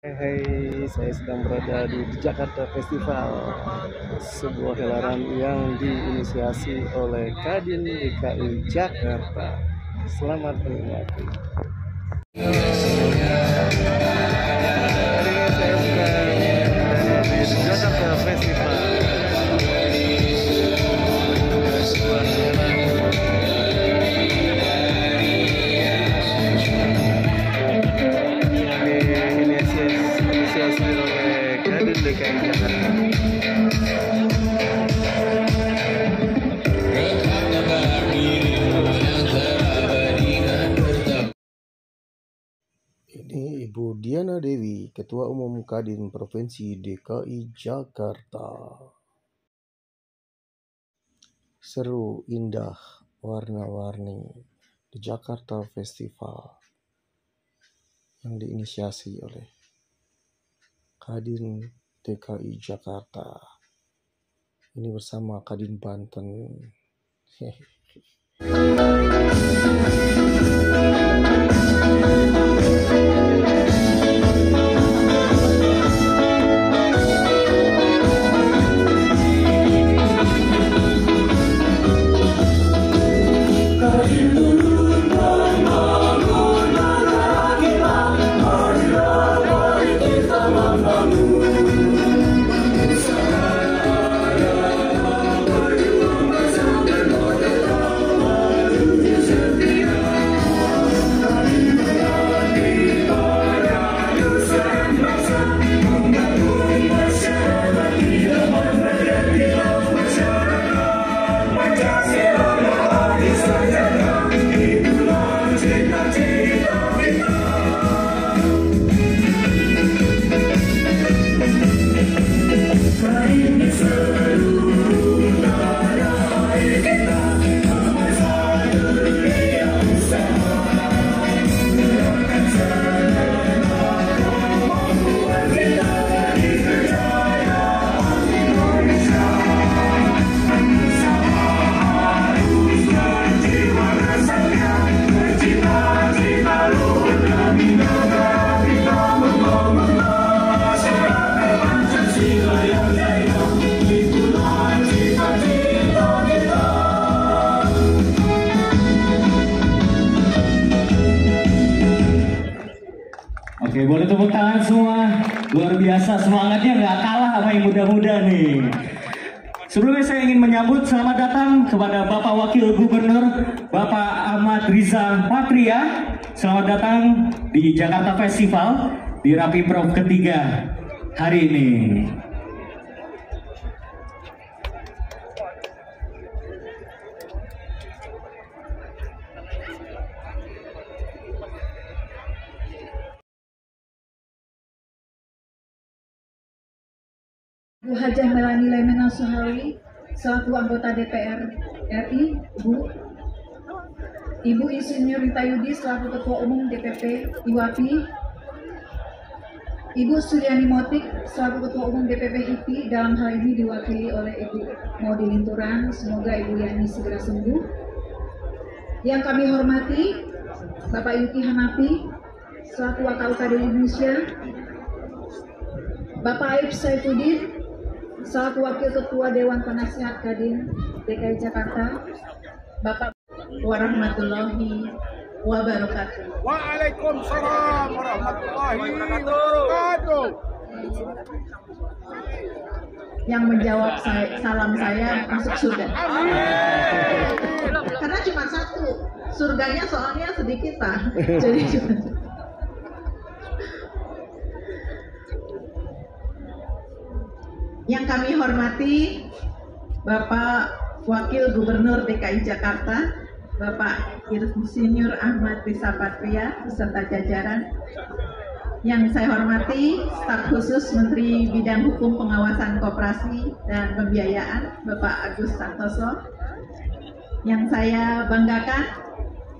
Hai, saya sedang berada di Jakarta Festival, sebuah gelaran yang diinisiasi oleh Kadin DKI Jakarta. Selamat menikmati. Hari ini saya sedang berada di Jakarta Festival, sebuah gelaran diinisiasi oleh Kadin DKI Jakarta. Ini Ibu Diana Dewi, Ketua Umum Kadin Provinsi DKI Jakarta. Seru, indah, warna-warni di Jakarta Festival yang diinisiasi oleh Kadin DKI Jakarta. Ini bersama Kadin Banten. Oke, boleh tepuk tangan semua. Luar biasa, semangatnya nggak kalah sama yang muda-muda nih. Sebelumnya saya ingin menyambut selamat datang kepada Bapak Wakil Gubernur, Bapak Ahmad Riza Patria. Selamat datang di Jakarta Festival di Rapiprov ketiga hari ini. Bu Hajah Melani Lemena Suhawi, selaku anggota DPR RI, Ibu Insinyur Rita Yudi, selaku Ketua Umum DPP IWAPI, Ibu Suryani Motik, selaku Ketua Umum DPP HIPI, dalam hal ini diwakili oleh Ibu Maudi Linturan, semoga Ibu Yani segera sembuh. Yang kami hormati, Bapak Yuki Hanafi, selaku Wakil Kadin Indonesia, Bapak Aib Saifuddin, selaku Wakil Ketua Dewan Penasihat Kadin DKI Jakarta, Bapak warahmatullahi wabarakatuh. Waalaikumsalam warahmatullahi wabarakatuh. Yang menjawab salam saya masuk surga. Amin. Karena cuma satu, surganya soalnya sedikit Pak. Jadi cuma yang kami hormati Bapak Wakil Gubernur DKI Jakarta, Bapak Insinyur Ahmad Riza Patria beserta jajaran. Yang saya hormati staf khusus Menteri Bidang Hukum Pengawasan Koperasi dan Pembiayaan, Bapak Agus Santoso. Yang saya banggakan,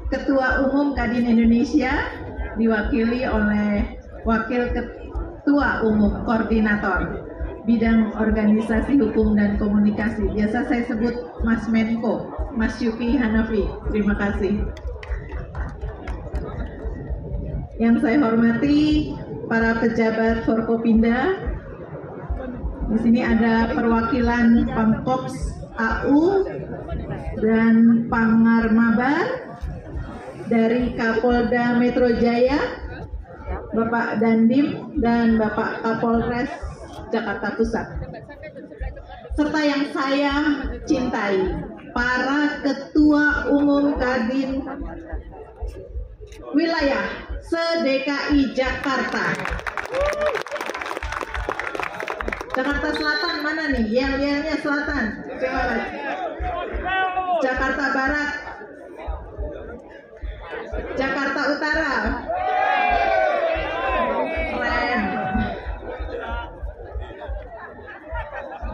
Ketua Umum Kadin Indonesia diwakili oleh Wakil Ketua Umum Koordinator Bidang Organisasi Hukum dan Komunikasi. Biasa saya sebut Mas Menko, Mas Yuki Hanafi. Terima kasih. Yang saya hormati para pejabat Forkopimda. Di sini ada perwakilan Pamkops AU dan Pangarmabar dari Kapolda Metro Jaya, Bapak Dandim dan Bapak Kapolres Jakarta Pusat. Serta yang saya cintai, para Ketua Umum Kadin Wilayah se-DKI Jakarta. Jakarta Selatan mana nih? Yel-yelnya Selatan. Coba. Jakarta Barat. Jakarta Utara. Keren.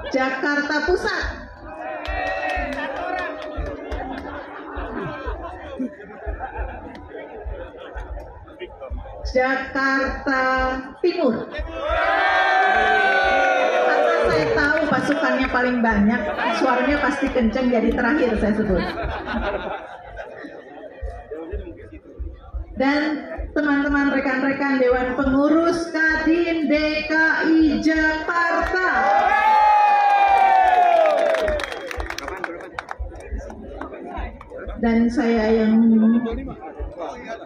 Jakarta Pusat. Jakarta Timur. Karena saya tahu pasukannya paling banyak, suaranya pasti kenceng, jadi terakhir saya sebut. Dan teman-teman rekan-rekan Dewan Pengurus Kadin DKI Jakarta. Dan saya yang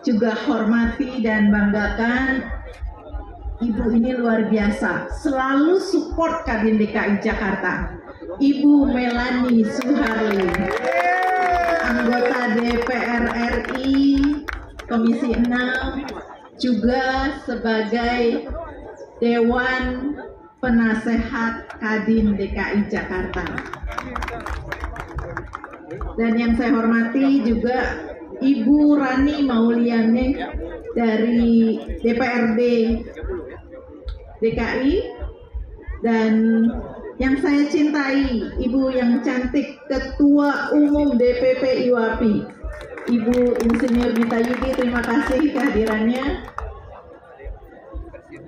juga hormati dan banggakan, Ibu ini luar biasa, selalu support Kadin DKI Jakarta. Ibu Melani Suharli, anggota DPR RI Komisi 6, juga sebagai Dewan Penasehat Kadin DKI Jakarta. Dan yang saya hormati juga Ibu Rani Mauliane dari DPRD DKI, dan yang saya cintai Ibu yang cantik Ketua Umum DPP IWAPI, Ibu Insinyur Mita Yudi. Terima kasih kehadirannya.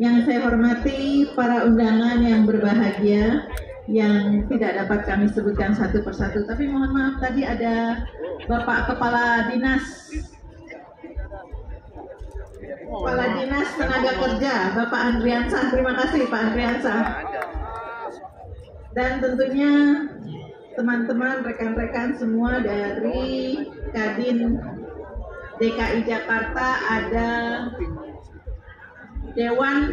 Yang saya hormati para undangan yang berbahagia yang tidak dapat kami sebutkan satu persatu, tapi mohon maaf tadi ada Bapak Kepala Dinas Tenaga Kerja, Bapak Andriansah. Terima kasih Pak Andriansah. Dan tentunya teman-teman, rekan-rekan semua dari Kadin DKI Jakarta, ada Dewan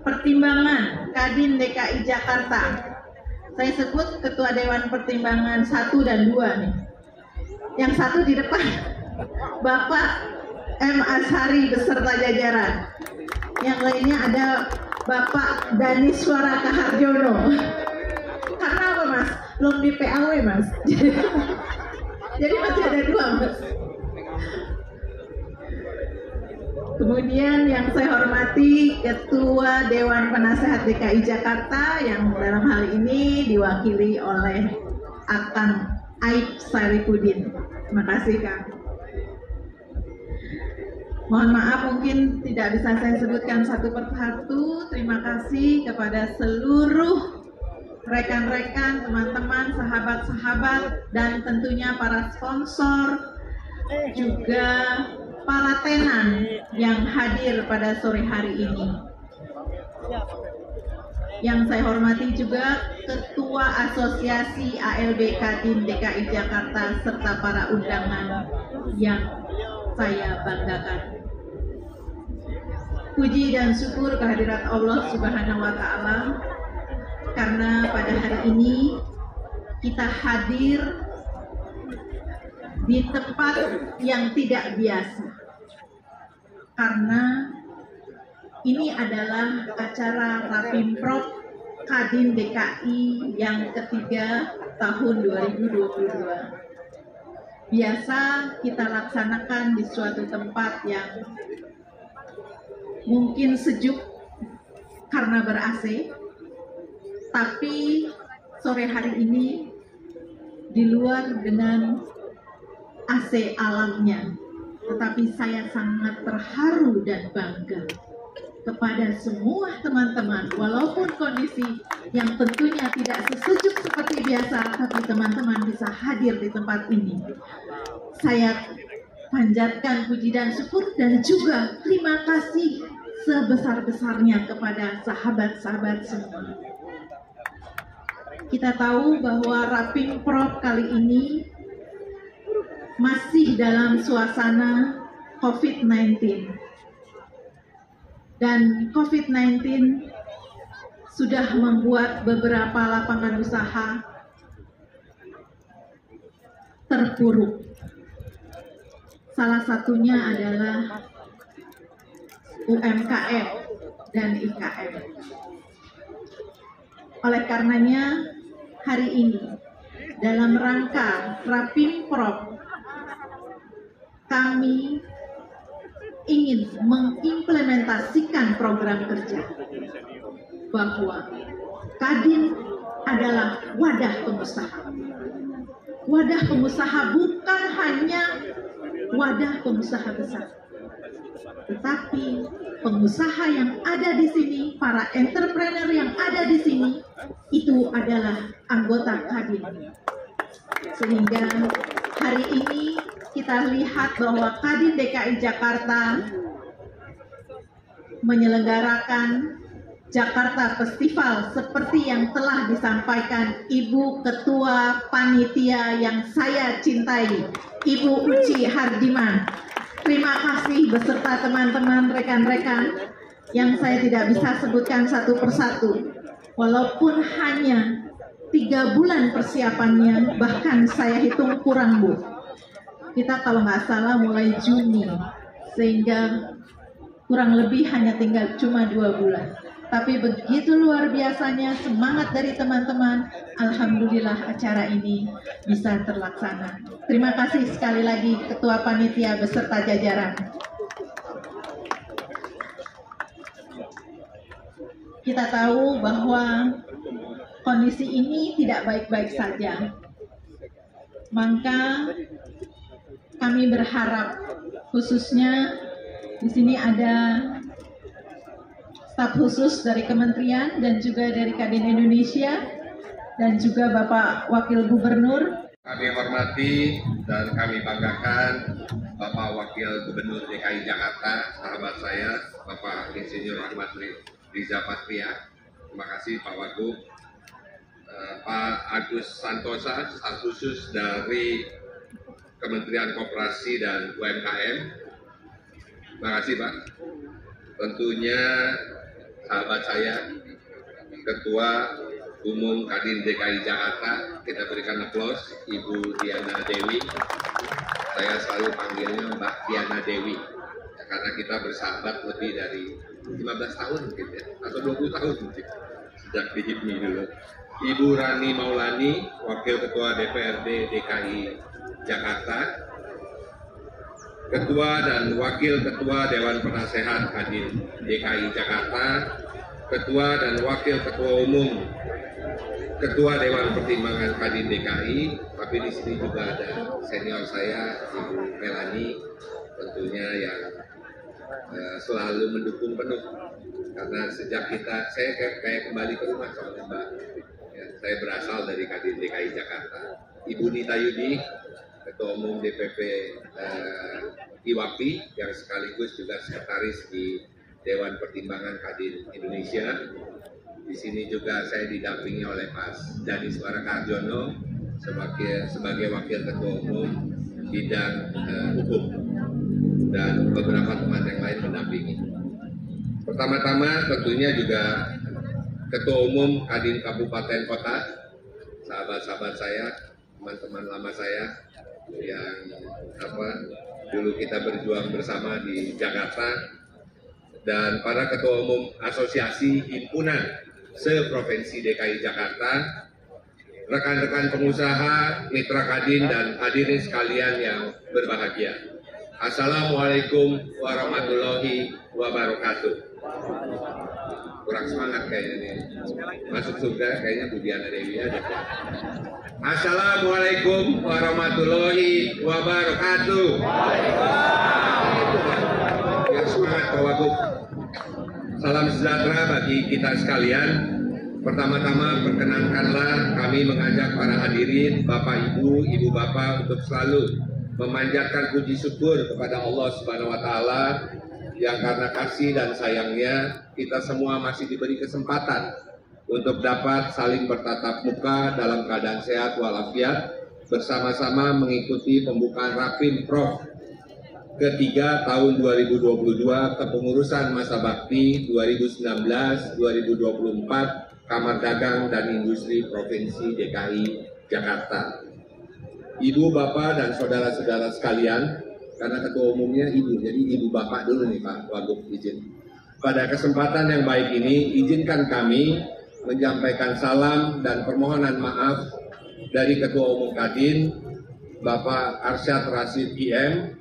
Pertimbangan Kadin DKI Jakarta. Saya sebut Ketua Dewan Pertimbangan 1 dan 2 nih. Yang satu di depan, Bapak M. Ashari beserta jajaran. Yang lainnya ada Bapak Daniswara Kaharjono. Karena apa Mas? Belum di PAW Mas. Jadi masih ada 2 Mas. Kemudian yang saya hormati Ketua Dewan Penasehat DKI Jakarta yang dalam hal ini diwakili oleh Akang Aib Sarifudin. Terima kasih Kang. Mohon maaf mungkin tidak bisa saya sebutkan satu persatu. Terima kasih kepada seluruh rekan-rekan, teman-teman, sahabat-sahabat, dan tentunya para sponsor, juga para tenan yang hadir pada sore hari ini. Yang saya hormati juga Ketua Asosiasi ALB Kadin DKI Jakarta serta para undangan yang saya banggakan. Puji dan syukur kehadirat Allah Subhanahu wa Ta'ala, karena pada hari ini kita hadir di tempat yang tidak biasa, karena ini adalah acara Rapimprov Kadin DKI yang ketiga tahun 2022. Biasa kita laksanakan di suatu tempat yang mungkin sejuk karena ber-AC, tapi sore hari ini di luar dengan AC alamnya, tetapi saya sangat terharu dan bangga kepada semua teman-teman, walaupun kondisi yang tentunya tidak sesejuk seperti biasa, tapi teman-teman bisa hadir di tempat ini. Saya panjatkan puji dan syukur dan juga terima kasih sebesar-besarnya kepada sahabat-sahabat semua. Kita tahu bahwa Rapimprov kali ini masih dalam suasana COVID-19. Dan COVID-19 sudah membuat beberapa lapangan usaha terpuruk. Salah satunya adalah UMKM dan IKM. Oleh karenanya, hari ini dalam rangka Rapimprov, kami ingin mengimplementasikan program kerja bahwa Kadin adalah wadah pengusaha. Wadah pengusaha bukan hanya wadah pengusaha besar, tetapi pengusaha yang ada di sini, para entrepreneur yang ada di sini, itu adalah anggota Kadin. Sehingga hari ini kita lihat bahwa Kadin DKI Jakarta menyelenggarakan Jakarta Festival seperti yang telah disampaikan Ibu Ketua Panitia yang saya cintai, Ibu Uci Hardiman. Terima kasih beserta teman-teman rekan-rekan yang saya tidak bisa sebutkan satu persatu. Walaupun hanya 3 bulan persiapannya, bahkan saya hitung kurang, Bu. Kita kalau nggak salah mulai Juni, sehingga kurang lebih hanya tinggal cuma 2 bulan. Tapi begitu luar biasanya semangat dari teman-teman, alhamdulillah acara ini bisa terlaksana. Terima kasih sekali lagi Ketua Panitia beserta jajaran. Kita tahu bahwa kondisi ini tidak baik-baik saja. Maka kami berharap, khususnya di sini ada staf khusus dari kementerian dan juga dari Kadin Indonesia dan juga Bapak Wakil Gubernur. Kami hormati dan kami banggakan Bapak Wakil Gubernur DKI Jakarta, sahabat saya, Bapak Insinyur Ahmad Riza Patria. Terima kasih Pak Wagub. Pak Agus Santosa, staf khusus dari Kementerian Koperasi dan UMKM. Terima kasih Pak. Tentunya sahabat saya, Ketua Umum Kadin DKI Jakarta, kita berikan aplaus, Ibu Diana Dewi. Saya selalu panggilnya Mbak Diana Dewi, karena kita bersahabat lebih dari 15 tahun mungkin ya, atau 20 tahun mungkin, sejak di HIPMI dulu. Ibu Rani Maulani, Wakil Ketua DPRD DKI Jakarta, Ketua dan Wakil Ketua Dewan Penasehat Kadin DKI Jakarta, Ketua dan Wakil Ketua Umum Ketua Dewan Pertimbangan Kadin DKI, tapi di sini juga ada senior saya, Ibu Melani, tentunya yang selalu mendukung penuh. Karena sejak saya kayak kembali ke rumah soalnya Mbak. Ya, saya berasal dari Kadin DKI Jakarta. Ibu Nita Yudi, Ketua Umum DPP IWAPI yang sekaligus juga sekretaris di Dewan Pertimbangan Kadin Indonesia. Di sini juga saya didampingi oleh Pak Dani Suara Karjono sebagai Wakil Ketua Umum bidang hukum dan beberapa teman yang lain mendampingi. Pertama-tama tentunya juga Ketua Umum Kadin Kabupaten Kota, sahabat-sahabat saya, teman-teman lama saya yang dulu kita berjuang bersama di Jakarta, dan para ketua umum asosiasi himpunan se-provinsi DKI Jakarta, rekan-rekan pengusaha, mitra Kadin, dan hadirin sekalian yang berbahagia. Assalamualaikum warahmatullahi wabarakatuh. Kurang semangat kayaknya nih. Masuk surga kayaknya Bu Diana Dewi aja. Assalamualaikum warahmatullahi wabarakatuh. Ya, semangat Pak Wagub. Salam sejahtera bagi kita sekalian. Pertama-tama perkenankanlah kami mengajak para hadirin, Bapak Ibu, Ibu Bapak untuk selalu memanjatkan puji syukur kepada Allah Subhanahu wa taala yang karena kasih dan sayangnya kita semua masih diberi kesempatan untuk dapat saling bertatap muka dalam keadaan sehat walafiat bersama-sama mengikuti pembukaan Rapimprov ketiga tahun 2022 kepengurusan masa bakti 2019-2024 Kamar Dagang dan Industri Provinsi DKI Jakarta. Ibu, Bapak, dan saudara-saudara sekalian, karena ketua umumnya ibu, jadi ibu bapak dulu nih Pak Wagub izin. Pada kesempatan yang baik ini, izinkan kami menyampaikan salam dan permohonan maaf dari Ketua Umum Kadin, Bapak Arsyad Rashid IM.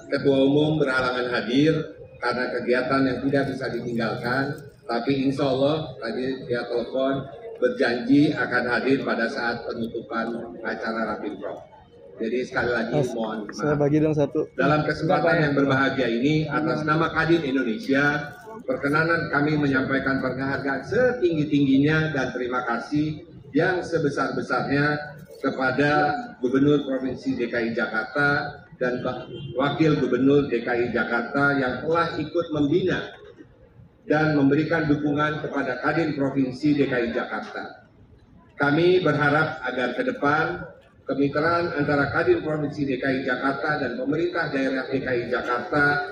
Ketua Umum berhalangan hadir karena kegiatan yang tidak bisa ditinggalkan, tapi insya Allah tadi dia telepon berjanji akan hadir pada saat penutupan acara Rapimprov. Jadi sekali lagi mohon maaf. Saya bagi dong satu. Dalam kesempatan yang berbahagia ini, atas nama Kadin Indonesia, perkenanan kami menyampaikan penghargaan setinggi-tingginya dan terima kasih yang sebesar-besarnya kepada Gubernur Provinsi DKI Jakarta dan Wakil Gubernur DKI Jakarta yang telah ikut membina dan memberikan dukungan kepada Kadin Provinsi DKI Jakarta. Kami berharap agar ke depan kemitraan antara Kadin Provinsi DKI Jakarta dan pemerintah daerah DKI Jakarta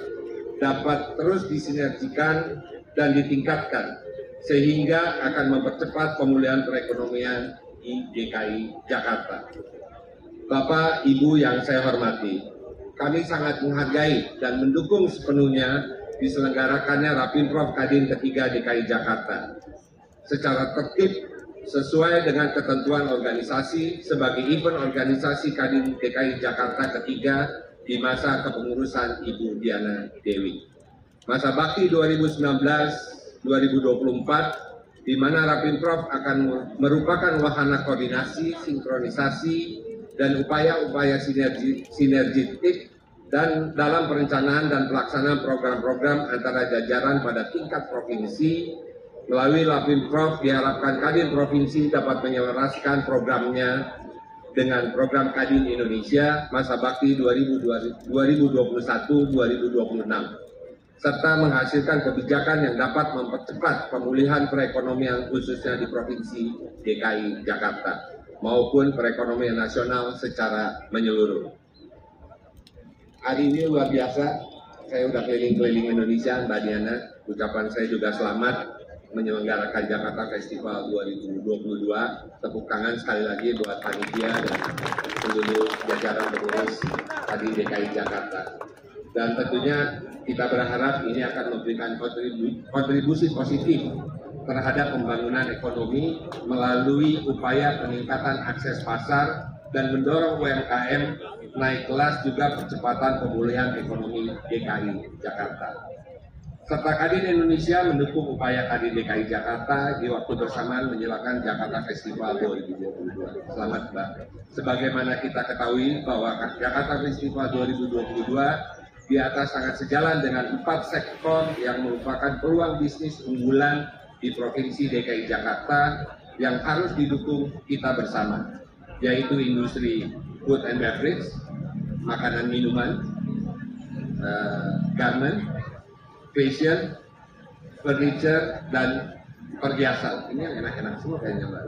dapat terus disinergikan dan ditingkatkan sehingga akan mempercepat pemulihan perekonomian di DKI Jakarta. Bapak, Ibu yang saya hormati, kami sangat menghargai dan mendukung sepenuhnya diselenggarakannya Rapimprov Kadin ketiga DKI Jakarta secara tertib sesuai dengan ketentuan organisasi sebagai event organisasi Kadin DKI Jakarta ketiga di masa kepengurusan Ibu Diana Dewi. Masa bakti 2019-2024 di mana Rapimprov akan merupakan wahana koordinasi, sinkronisasi, dan upaya-upaya sinergitik dan dalam perencanaan dan pelaksanaan program-program antara jajaran pada tingkat provinsi. Melalui Rapimprov diharapkan Kadin Provinsi dapat menyelaraskan programnya dengan program Kadin Indonesia masa bakti 2021-2026 serta menghasilkan kebijakan yang dapat mempercepat pemulihan perekonomian khususnya di Provinsi DKI Jakarta maupun perekonomian nasional secara menyeluruh. Hari ini luar biasa, saya udah keliling-keliling Indonesia, Mbak Diana. Ucapan saya juga selamat menyelenggarakan Jakarta Festival 2022. Tepuk tangan sekali lagi buat panitia dan seluruh jajaran pengurus Kadin DKI Jakarta. Dan tentunya kita berharap ini akan memberikan kontribusi positif terhadap pembangunan ekonomi melalui upaya peningkatan akses pasar dan mendorong UMKM naik kelas juga percepatan pemulihan ekonomi DKI Jakarta. Serta Kadin Indonesia mendukung upaya Kadin DKI Jakarta di waktu bersamaan menjelaskan Jakarta Festival 2022. Selamat Mbak. Sebagaimana kita ketahui bahwa Jakarta Festival 2022 di atas sangat sejalan dengan 4 sektor yang merupakan peluang bisnis unggulan di Provinsi DKI Jakarta yang harus didukung kita bersama, yaitu industri food and beverage, makanan minuman, garment, fashion, furniture, dan perhiasan. Ini yang enak-enak semua kayaknya Mbak.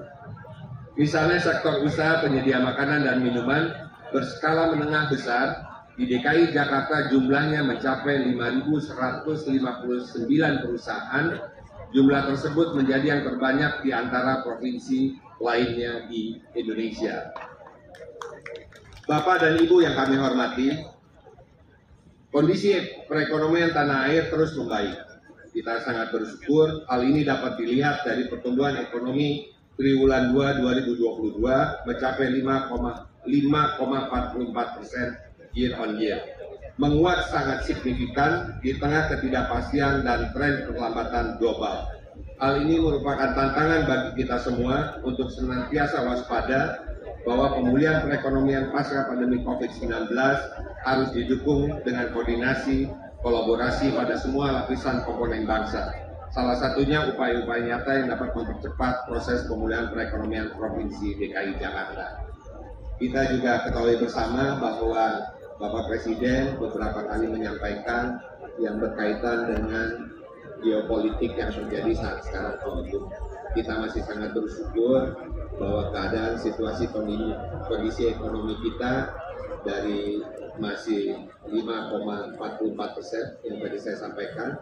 Misalnya sektor usaha penyedia makanan dan minuman berskala menengah besar di DKI Jakarta jumlahnya mencapai 5.159 perusahaan. Jumlah tersebut menjadi yang terbanyak di antara provinsi lainnya di Indonesia. Bapak dan Ibu yang kami hormati, kondisi perekonomian tanah air terus membaik. Kita sangat bersyukur hal ini dapat dilihat dari pertumbuhan ekonomi triwulan 2 2022 mencapai 5,44% year on year. Menguat sangat signifikan di tengah ketidakpastian dan tren perlambatan global. Hal ini merupakan tantangan bagi kita semua untuk senantiasa waspada bahwa pemulihan perekonomian pasca pandemi COVID-19 harus didukung dengan koordinasi, kolaborasi pada semua lapisan komponen bangsa. Salah satunya upaya-upaya nyata yang dapat mempercepat proses pemulihan perekonomian Provinsi DKI Jakarta. Kita juga ketahui bersama bahwa Bapak Presiden beberapa kali menyampaikan yang berkaitan dengan geopolitik yang terjadi saat sekarang. Kita masih sangat bersyukur bahwa keadaan situasi kondisi ekonomi kita dari masih 5,44% yang tadi saya sampaikan,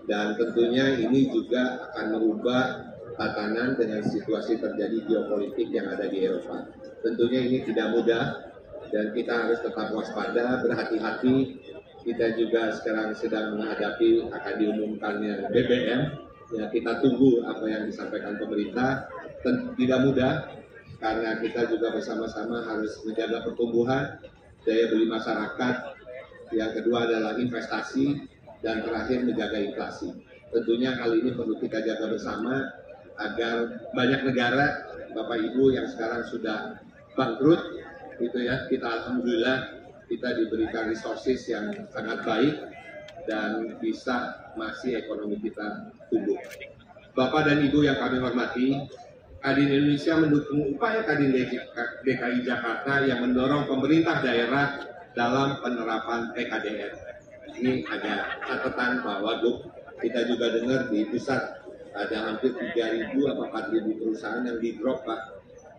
dan tentunya ini juga akan merubah tatanan dengan situasi terjadi geopolitik yang ada di Eropa. Tentunya ini tidak mudah dan kita harus tetap waspada, berhati-hati. Kita juga sekarang sedang menghadapi akan diumumkannya BBM. Ya, kita tunggu apa yang disampaikan pemerintah. Tidak mudah karena kita juga bersama-sama harus menjaga pertumbuhan, daya beli masyarakat. Yang kedua adalah investasi, dan terakhir menjaga inflasi. Tentunya hal ini perlu kita jaga bersama agar banyak negara, Bapak Ibu yang sekarang sudah bangkrut, gitu ya, kita alhamdulillah kita diberikan resources yang sangat baik dan bisa masih ekonomi kita tumbuh. Bapak dan Ibu yang kami hormati, Kadin Indonesia mendukung upaya Kadin DKI Jakarta yang mendorong pemerintah daerah dalam penerapan PKDR. Ini ada catatan Pak Wagub, kita juga dengar di pusat ada hampir 3.000 atau 4.000 perusahaan yang di-drop Pak,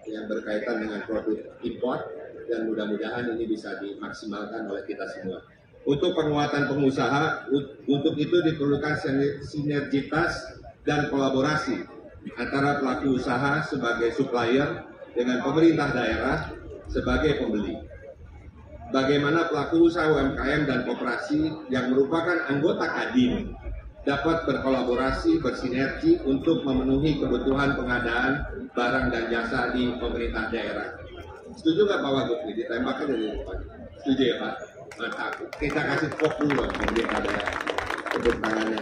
yang berkaitan dengan produk impor, dan mudah-mudahan ini bisa dimaksimalkan oleh kita semua. Untuk penguatan pengusaha, untuk itu diperlukan sinergitas dan kolaborasi antara pelaku usaha sebagai supplier dengan pemerintah daerah sebagai pembeli. Bagaimana pelaku usaha UMKM dan koperasi yang merupakan anggota Kadin dapat berkolaborasi, bersinergi untuk memenuhi kebutuhan pengadaan barang dan jasa di pemerintah daerah. Setuju nggak Pak Wagub? Ditembakkan dari depan. Setuju ya Pak? Mantap. Kita kasih fokus loh pemerintah daerah. Tepuk tangannya.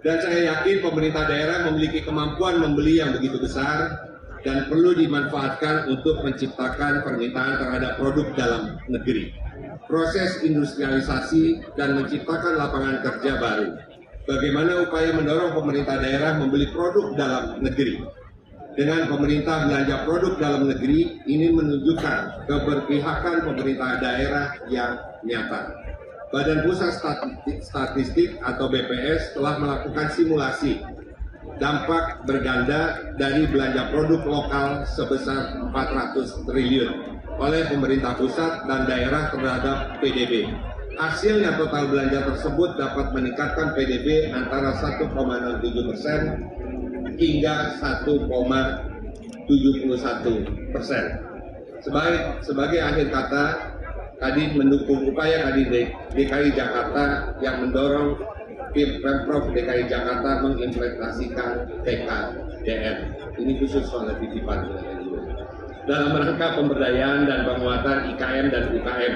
Dan saya yakin pemerintah daerah memiliki kemampuan membeli yang begitu besar dan perlu dimanfaatkan untuk menciptakan permintaan terhadap produk dalam negeri. Proses industrialisasi dan menciptakan lapangan kerja baru. Bagaimana upaya mendorong pemerintah daerah membeli produk dalam negeri. Dengan pemerintah belanja produk dalam negeri, ini menunjukkan keberpihakan pemerintah daerah yang nyata. Badan Pusat Statistik atau BPS telah melakukan simulasi dampak berganda dari belanja produk lokal sebesar 400 triliun oleh pemerintah pusat dan daerah terhadap PDB. Hasilnya total belanja tersebut dapat meningkatkan PDB antara 1,67% hingga 1,71%. Sebagai akhir kata, Kadin mendukung upaya Kadin DKI Jakarta yang mendorong Pemprov DKI Jakarta mengimplementasikan PKDR. Ini khusus soal titipan dalam rangka pemberdayaan dan penguatan IKM dan UKM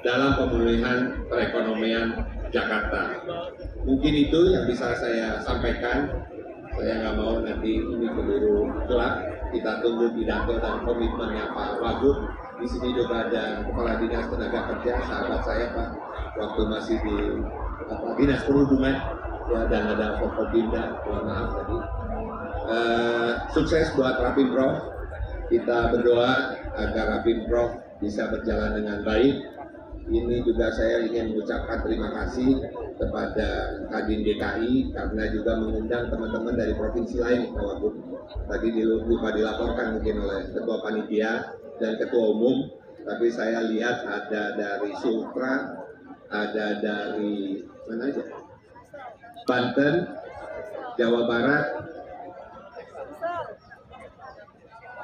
dalam pemulihan perekonomian Jakarta. Mungkin itu yang bisa saya sampaikan. Saya nggak mau nanti ini keburu gelap. Kita tunggu pidato dan komitmennya Pak Wagub. Di sini juga ada Kepala Dinas Tenaga Kerja, sahabat saya Pak, waktu masih di Dinas Perhubungan, ya, dan ada Forkopimda, mohon maaf tadi. Sukses buat Rapimprov. Kita berdoa agar Rapimprov bisa berjalan dengan baik. Ini juga saya ingin mengucapkan terima kasih kepada Kadin DKI karena juga mengundang teman-teman dari provinsi lain, Pak Wagub. Tadi lupa dilaporkan mungkin oleh Ketua Panitia dan Ketua Umum, tapi saya lihat ada dari Sumatera, ada dari mana aja, Banten, Jawa Barat,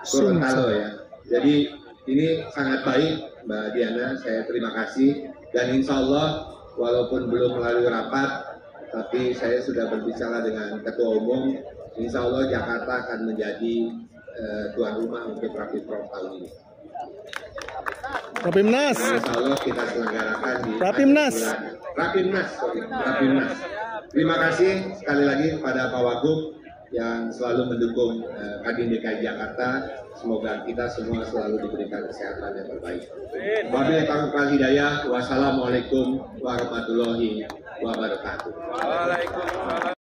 Gorontalo ya. Jadi ini sangat baik Mbak Diana, saya terima kasih, dan insya Allah walaupun belum melalui rapat, tapi saya sudah berbicara dengan Ketua Umum, insya Allah Jakarta akan menjadi tuan rumah untuk Rapimprov tahun ini. Rapimnas. Insya Allah kita selenggarakan di Rapimnas. Rapimnas. Terima kasih sekali lagi kepada Pak Wagub yang selalu mendukung Kadin DKI Jakarta. Semoga kita semua selalu diberikan kesehatan yang terbaik. Wabillahi taufiq wal hidayah. Wassalamualaikum warahmatullahi wabarakatuh. Waalaikumsalam.